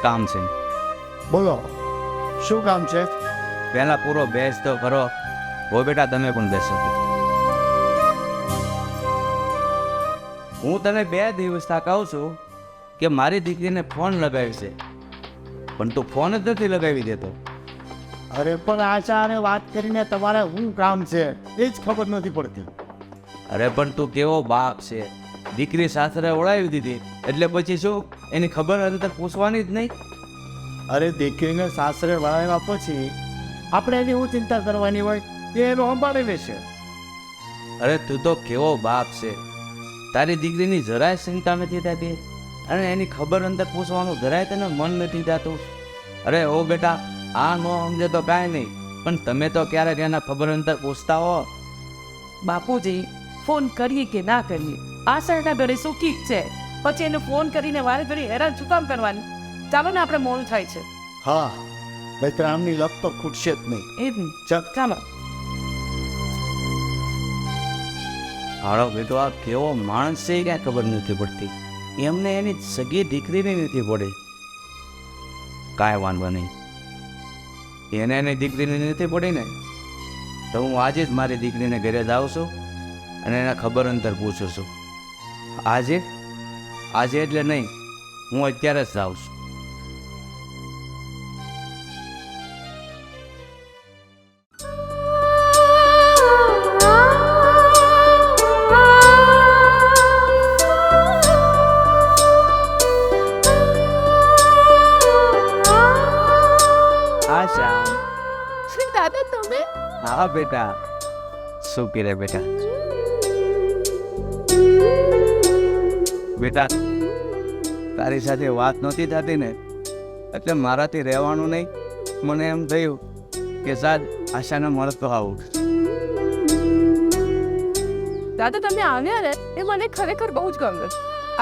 કામ છે. બોલો, શું કામ છે? પહેલા પૂરો બેસ તો કરો. હો બેટા, તમે પણ બેસો. હું તને 2 દિવસથી કહું છું કે મારી દીકરીને ફોન લગાવી છે, પણ તું ફોન જ નથી લગાવી દેતો. અરે પણ આચારે વાત કરીને તમારે શું કામ છે એ જ ખબર નથી પડતી. અરે પણ તું કેવો બાપ છે, દીકરી સાસરે ઓળાવી દીધી એટલે પછી શું એની ખબર અંતર પૂછવાની જ નહીં? અરે દીકરીને સાસરે વળાવ્યા પછી આપણે એની શું ચિંતા કરવાની હોય એ એનો સંભાળી લેશે. અરે તું તો કેવો બાપ છે, તારી દીકરીની જરાય ચિંતા નથી થતી અને એની ખબર અંતર પૂછવાનું જરાય તને મન નથી થતું. અરે ઓ બેટા, આ ન સમજે તો કાંઈ નહીં, પણ તમે તો ક્યારેક એના ખબર અંતર પૂછતા હો? બાપુજી, ફોન કરીએ કે ના કરીએ, આશરના ઘરે સુખી છે, પછી એને ફોન કરીને વારે ઘડી હેરાન શું કામ કરવાની? ચાલો ને, આપણે મોડું થાય છે. હા, બેતરામની લપ તો ખૂટશે જ નહીં. એ જ ને. ચાલ. ચાલો. હાલો બેટો, આ કેવો માણસ છે એ ક્યાં ખબર નથી પડતી. એમને એની સગી દીકરીને નથી પડી. કાંઈ વાંધો નહીં, એને એની દીકરીને નથી પડી ને, તો હું આજે જ મારી દીકરીને ઘરે જાઉં છું અને એના ખબર અંતર પૂછું છું. આજે એટલે નહીં, હું અત્યારે જ જાઉં છું. શ્રી દાદા, તમે? હા બેટા, શું કરે બેટા? બેટા, તારી સાથે વાત નહોતી થતી ને એટલે મારાથી રહેવાનું નહીં. મને એમ થયું કે સાદ આશાને મળતો આવું. દાદા, તમે આવ્યા ને એ મને ખરેખર બહુ જ ગમ્યું.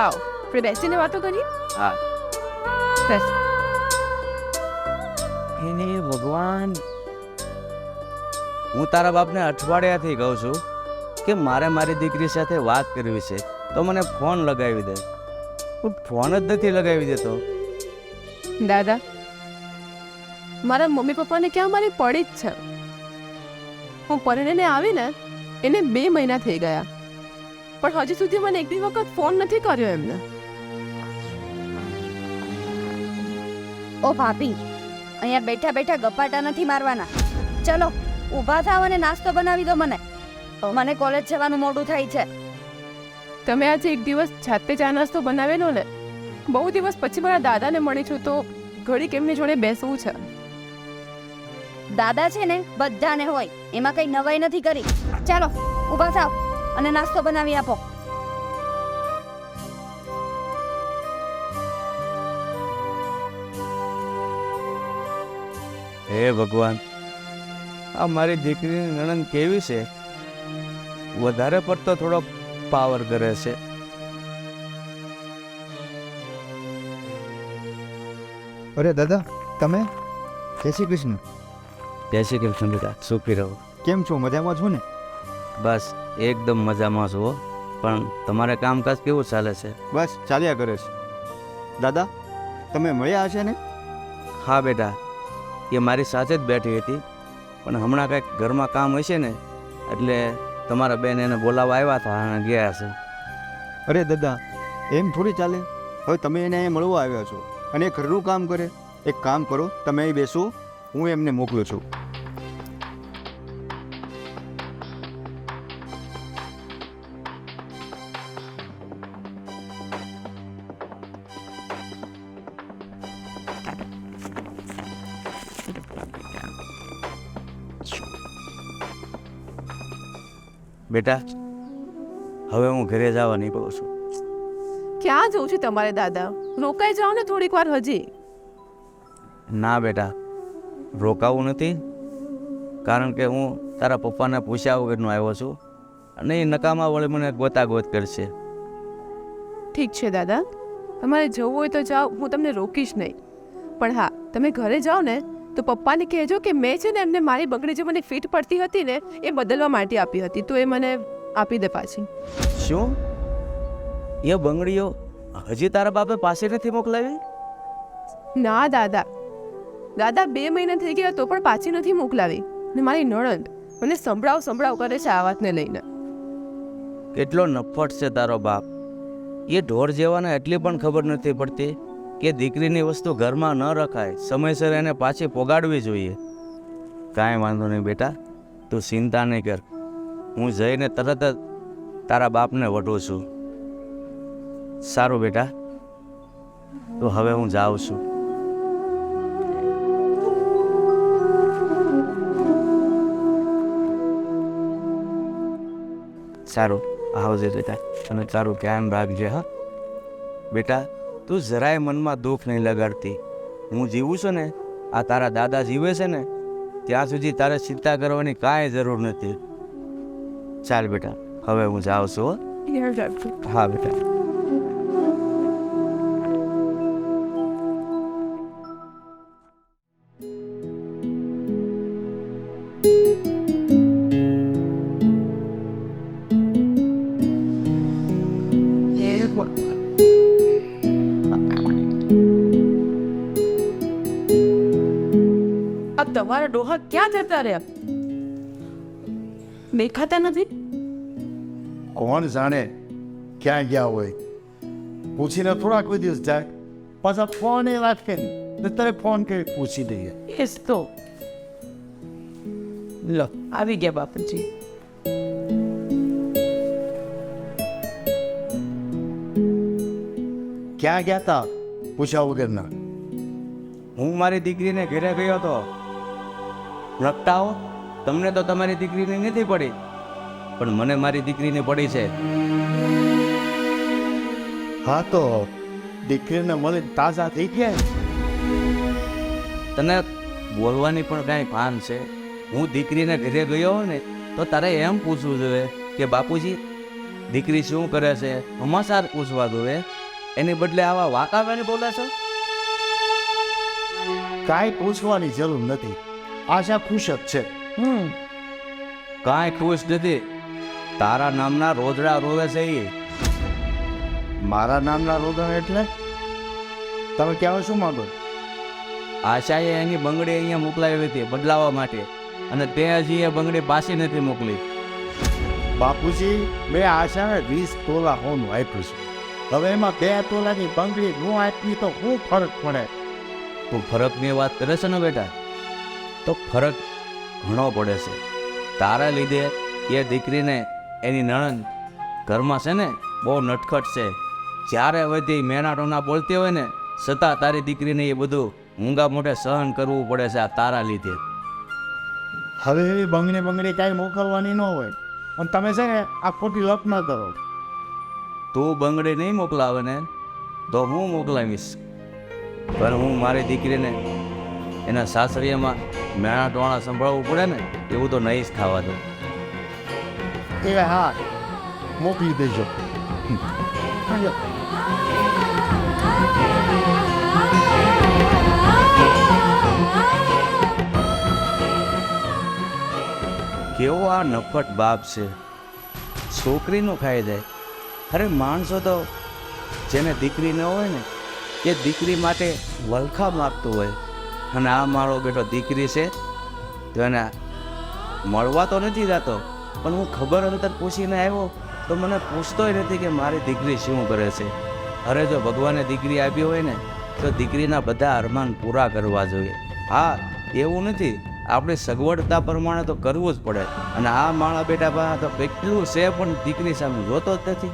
આવો, આપણે બેસીને વાતો કરીએ. હા. બેસ. એને ભગવાન, હું તારા બાપને અઠવાડિયાથી કહું છું કે મારે મારી દીકરી સાથે વાત કરવી છે તો મને ફોન લગાવી દે, પણ ફોન જ નથી લગાવી દેતો. દાદા, મારા મમ્મી પપ્પાને ક્યાં મારી પડી જ છે. હું પરણીને આવીને એને 2 મહિના થઈ ગયા, પણ હજી સુધી મને એક બી વખત ફોન નથી કર્યો એમને. ઓ ભાભી, અહીંયા બેઠા બેઠા ગપાટા નથી મારવાના. ચલો ઊભા થાવ અને નાસ્તો બનાવી દો મને. મને કોલેજ જવાનું મોડું થાય છે. તમે આજે એક દિવસ જાતે ચા નાસ્તો બનાવેલો ને, બહુ દિવસ પછી મારા દાદાને મળી છું તો ઘડીક એમની જોડે બેસવું છે. દાદા છે ને બધાને હોય, એમાં કઈ નવાઈ નથી કરી. ચાલો ઊભા થાવ અને નાસ્તો બનાવી આપો. હે ભગવાન, આ મારી દીકરીની નણંદ કેવી છે, વધારે પડતો થોડો પાવર કરે છે. અરે દાદા, તમે? જય શ્રી કૃષ્ણ. જય શ્રી કૃષ્ણ બેટા, સુખી રહો. કેમ છો? મજામાં છો ને? બસ એકદમ મજામાં છો. પણ તમારે કામકાજ કેવું ચાલે છે? બસ ચાલ્યા કરે છે. દાદા, તમે મળ્યા હશે ને? હા બેટા, એ મારી સાથે જ બેઠી હતી, પણ હમણાં કંઈક ઘરમાં કામ હશે ને એટલે તમારા બેન એને બોલાવવા આવ્યા હતા અને ગયા છે. અરે દાદા, એમ થોડી ચાલે. હવે તમે એને અહીંયા મળવા આવ્યા છો અને એ ઘરનું કામ કરે. એક કામ કરો, તમે અહીં બેસો, હું એમને મોકલું છું. બેટા, હવે હું ઘરે જવા નીકળું છું. ક્યાં જવું છે તમારે દાદા? રોકાઈ જાઓ ને થોડીક વાર હજી. ના બેટા, રોકાવું નથી, કારણ કે હું તારા પપ્પાને પૂછ્યા વગરનો આવ્યો છું અને એ નકામા વળે મને ગોતાગોત કરશે. ઠીક છે દાદા, તમારે જવું હોય તો જાઓ, હું તમને રોકીશ નહીં. પણ હા, તમે ઘરે જાઓ ને તો પપ્પાને કહેજો કે મેં છે ને એમને મારી બંગડી જે મને ફિટ પડતી હતી ને એ બદલવા માટે આપી હતી, તો એ મને આપી દે પાછી. શું એ બંગડીઓ હજી તારા બાપે પાસે નથી મોકલાવી? ના દાદા, દાદા 2 મહિના થઈ ગયા તો પણ પાછી નથી મોકલાવી. ને મારી નણંદ મને સંભળાવ કરે છે આ વાતને લઈને. કેટલો નફ્ફટ છે તારો બાપ. એ ઢોર જેવાને એટલી પણ ખબર નથી પડતી કે દીકરીની વસ્તુ ઘરમાં ન રખાય, સમયસર એને પાછી પોગાડવી જોઈએ. કાંઈ વાંધો નહીં બેટા, તું ચિંતા નહીં કર. હું જઈને તરત જ તારા બાપને વઢું છું. સારું બેટા, તો હવે હું જાઉં છું. સારું, આવજે બેટા, અને તારું ધ્યાન રાખજે. હા બેટા, તું જરાય મનમાં દુઃખ નહીં લગાડતી. હું જીવું છું ને, આ તારા દાદા જીવે છે ને, ત્યાં સુધી તારે ચિંતા કરવાની કાંઈ જરૂર નથી. ચાલ બેટા, હવે હું જાઉં છું. હો? યાર રાખજો. હા બેટા. આ તમારા ડોહા ક્યાં જતા રહ્યા? દેખાતા નથી. કોણ જાણે ક્યાં ગયા હોય. પૂછીને થોડા કોઈ દિવસ જાય, પાછા ફોન એ વાત કરી ને તારે ફોન કરી પૂછી દઈએ. એ જ તો. લો, આવી ગયા બાપુજી. ક્યાં ગયા તા પૂછ્યા વગરના? હું મારી દીકરીને ઘરે ગયો હતો. રખતા હો, તમને તો તમારી દીકરીની નથી પડી, પણ મને મારી દીકરીની પડી છે. હા તો દીકરીને મળી તાજા થઈ ગયા. તને બોલવાની પણ કાંઈ ભાન છે? હું દીકરીને ઘરે ગયો હોય ને તો તારે એમ પૂછવું જોઈએ કે બાપુજી દીકરી શું કરે છે, સમાચાર પૂછવા જોઈએ. એની બદલે આવા વાંકાવાની બોલે છો. કાંઈ પૂછવાની જરૂર નથી. આશા ખુશ જ છે. કાંઈ ખુશ નથી. તારા નામના રોજડા રોવે છે એ. મારા નામના રોદન એટલે તમે કહેવા શું માંગો? આશાએ એની બંગડી અહીંયા મોકલાવી હતી બદલાવવા માટે, અને તે હજી એ બંગડી પાછી નથી મોકલી. બાપુજી, મેં આશાને 20 તોલા હોનું આપ્યું છે. હવે એમાં 2 તોલાની બંગડી ન આપવી તો શું ફરક પડે? તું ફરકની વાત કરે છે ને બેટા, તો ફરક ઘણો પડે છે. તારા લીધે એ દીકરીને એની નણંદ ઘરમાં છે ને બહુ નટખટ છે. જ્યારે હવે તે મેનાટોના બોલતી હોય ને, છતાં તારી દીકરીને એ બધું મૂંગા મોઢે સહન કરવું પડે છે આ તારા લીધે. હવે એવી બંગડી કાંઈ મોકલવાની ન હોય. અને તમે છે ને આ ખોટી લપ ન કરો. તું બંગડી નહીં મોકલાવે ને તો હું મોકલાવીશ, પણ હું મારી દીકરીને એના સાસરીયામાં મેણા ટોણા સંભળાવવું પડે ને એવું તો નહીં જ થવા દઉં. એ હા, મોકલી દેજો. કેવો આ નફટ બાપ છે, છોકરીનું ખાઈ જાય. અરે માણસો તો જેને દીકરી ન હોય ને એ દીકરી માટે વલખા માગતું હોય, અને આ મારો બેટો દીકરી છે તો એને મળવા તો નથી જતો, પણ હું ખબર અંતર પૂછીને આવ્યો તો મને પૂછતોય નથી કે મારી દીકરી શું કરે છે. અરે જો ભગવાને દીકરી આપી હોય ને તો દીકરીના બધા અરમાન પૂરા કરવા જોઈએ. હા, એવું નથી, આપણે સગવડતા પ્રમાણે તો કરવું જ પડે. અને આ મારા બેટા પાસે તો કેટલું છે પણ દીકરી સામે જોતો જ નથી.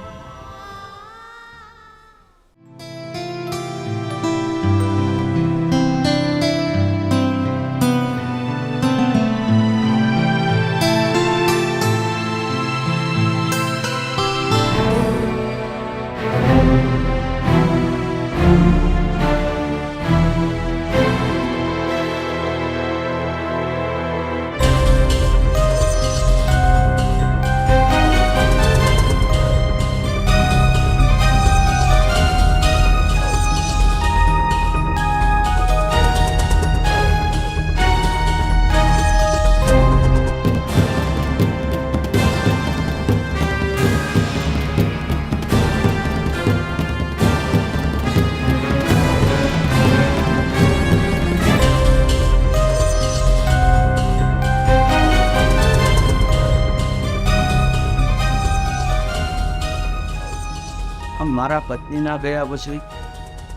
મારા પત્નીના ગયા પછી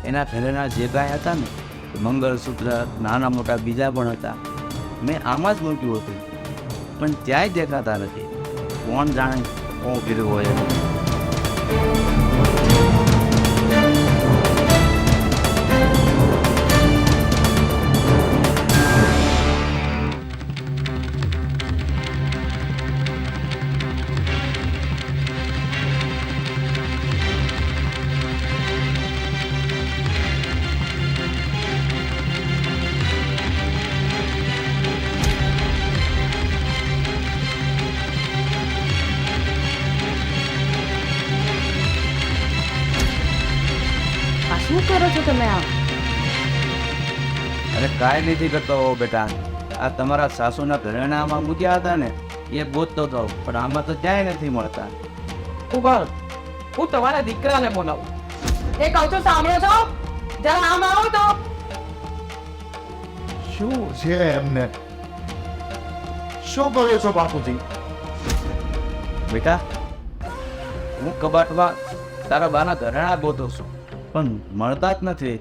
એના ઘરેના જે કાંઈ હતા ને મંગળસૂત્ર નાના મોટા બીજા પણ હતા મેં આમાં જ મૂક્યું હતું પણ ત્યાંય દેખાતા નથી. કોણ જાણે કોણ કર્યું હોય એમ. આ શું કરો છો તમે આમ? અરે કાંઈ નથી કરતો બેટા. આ તમારા સાસુના ઘરેણામાં મૂક્યા હતા ને એ ગોતતો હતો પણ આમાં તો ક્યાંય નથી મળતા. ઉભા હું તમારા દીકરાને બોલાવું. એ કહું છું સાંભળો છો? જરા આમ આવો તો. શું છે એમને? શું કરો છો બાપુજી? બેટા હું કબાટમાં તારા બાના ઘરેણા ગોતું છું પણ મળતા જ નથી.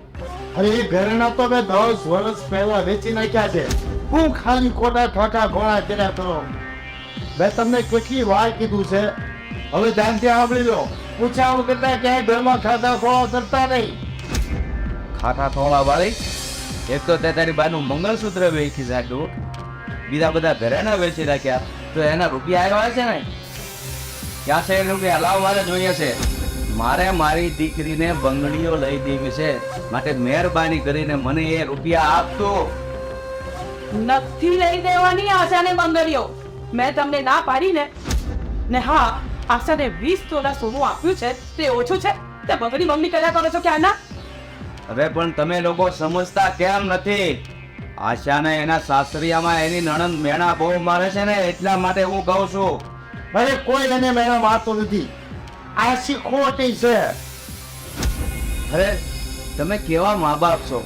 અરે એ ઘરેણા તો મેં 10 વર્ષ પહેલા વેચી નાખ્યા છે. હું ખાલી ખોટા ઠાકા ઘોડા કર્યા કરો. મેં તમને કેટલી વાર કીધું છે હવે ધ્યાનથી સાંભળી લો. પૂછ્યા વગર ક્યાંય ઘરમાં ખાતા ખોળા કરતા નહીં. ખાખા થોડા વાળી એક તો તે તારી બાનું મંગળસૂત્ર વેચી નાખ્યું બીજા બધા ઘરેણા વેચી રાખ્યા તો એના રૂપિયા આવ્યા છે ને ક્યાં છે એ રૂપિયા લાવવાના જોઈએ છે. મારે મારી દીકરીને બંગડીઓ લઈ દેવી છે માટે મહેરબાની કરીને મને એ રૂપિયા આપતો. નથી લઈ દેવાની આશાને બંગડીઓ. મેં તમને ના પાડી ને હા આશાને 20 તોલા સોનું આપ્યું છે તે ઓછું છે તે બંગડી બંગડી કર્યા કરો છો ક્યાં ના? હવે પણ તમે લોકો સમજતા કેમ નથી? આશાને એના સાસરિયામાં એની નણંદ મેણા બહુ મારે છે ને એટલા માટે હું કહું છું. અરે કોઈ એને મેળા મારતો નથી. આ ખોટી છે. અરે તમે કેવા મા બાપ છો?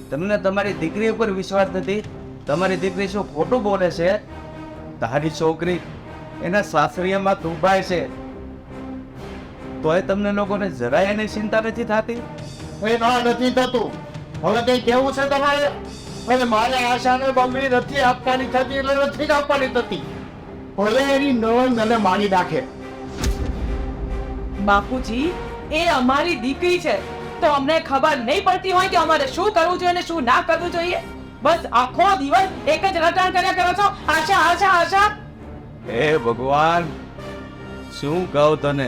તમને તમારી દીકરી ઉપર વિશ્વાસ નથી? તમારી દીકરી શું ખોટું બોલે છે? તારી છોકરી એના સાસરિયામાં દુભાય છે તોય તમને લોકોને જરાય એની ચિંતા નથી થતી? એ ના નથી થતું. હવે કઈ કેવું છે તમારે? હવે મારે આશાને બંગડી નથી આપવાની થતી એટલે નથી જ આપવાની થતી. ભલે એની નણંદ અને મારી નાખે. બાપુજી એ અમારી દીકરી છે તો અમને ખબર નહીં પડતી હોય કે અમારે શું કરવું જોઈએ અને શું ના કરવું જોઈએ? બસ આખો દિવસ એક જ રટાણ કર્યા કરો છો. આશા આશા આશા. હે ભગવાન શું કહું તને?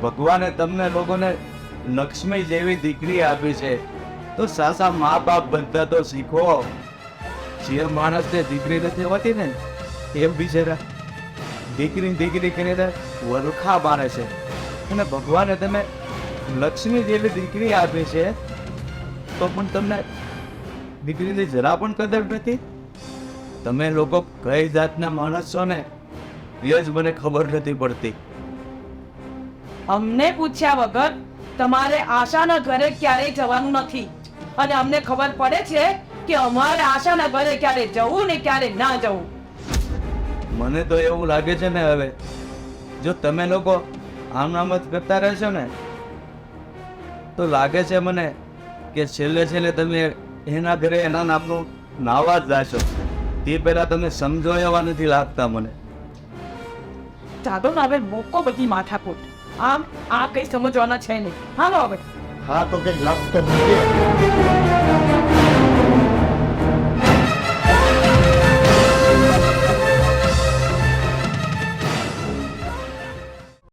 ભગવાને તમને લોકોને લક્ષ્મી જેવી દીકરી આપી છે તો સાસા મા બાપ બનતા તો શીખો. જે માણસને દીકરી નથી હોતી ને એમ બિચારા દીકરી દીકરી કરીને વરખા મારે છે અને ભગવાને તમે લક્ષ્મી જેવી દીકરી આપી છે તો પણ તમને દીકરીની જરા પણ કદર નથી. તમે લોકો કઈ જાતના માણસ છો ને એ જ મને ખબર નથી પડતી. અમને પૂછ્યા વગર તમારે આશાના ઘરે ક્યારેય જવાનું નથી અને અમને ખબર પડે છે કે અમારે આશાના ઘરે ક્યારે જવું ને ક્યારે ના જવું. મને તો એવું લાગે છે ને હવે જો તમે લોકો આમ નામ જ કરતા રહેશો ને તો લાગે છે મને કે છેલ્લે છેલ્લે તમે એના ઘરે એના નામનું નાવા જ જાશો. તે પહેલા તમે સમજો એવા નથી લાગતા મને. ચાલો ને હવે મોકો બધી માથાકૂટ. આમ આ કઈ સમજવાના છે નહીં. હાલો હવે. હા તો કઈ લાગતો નથી.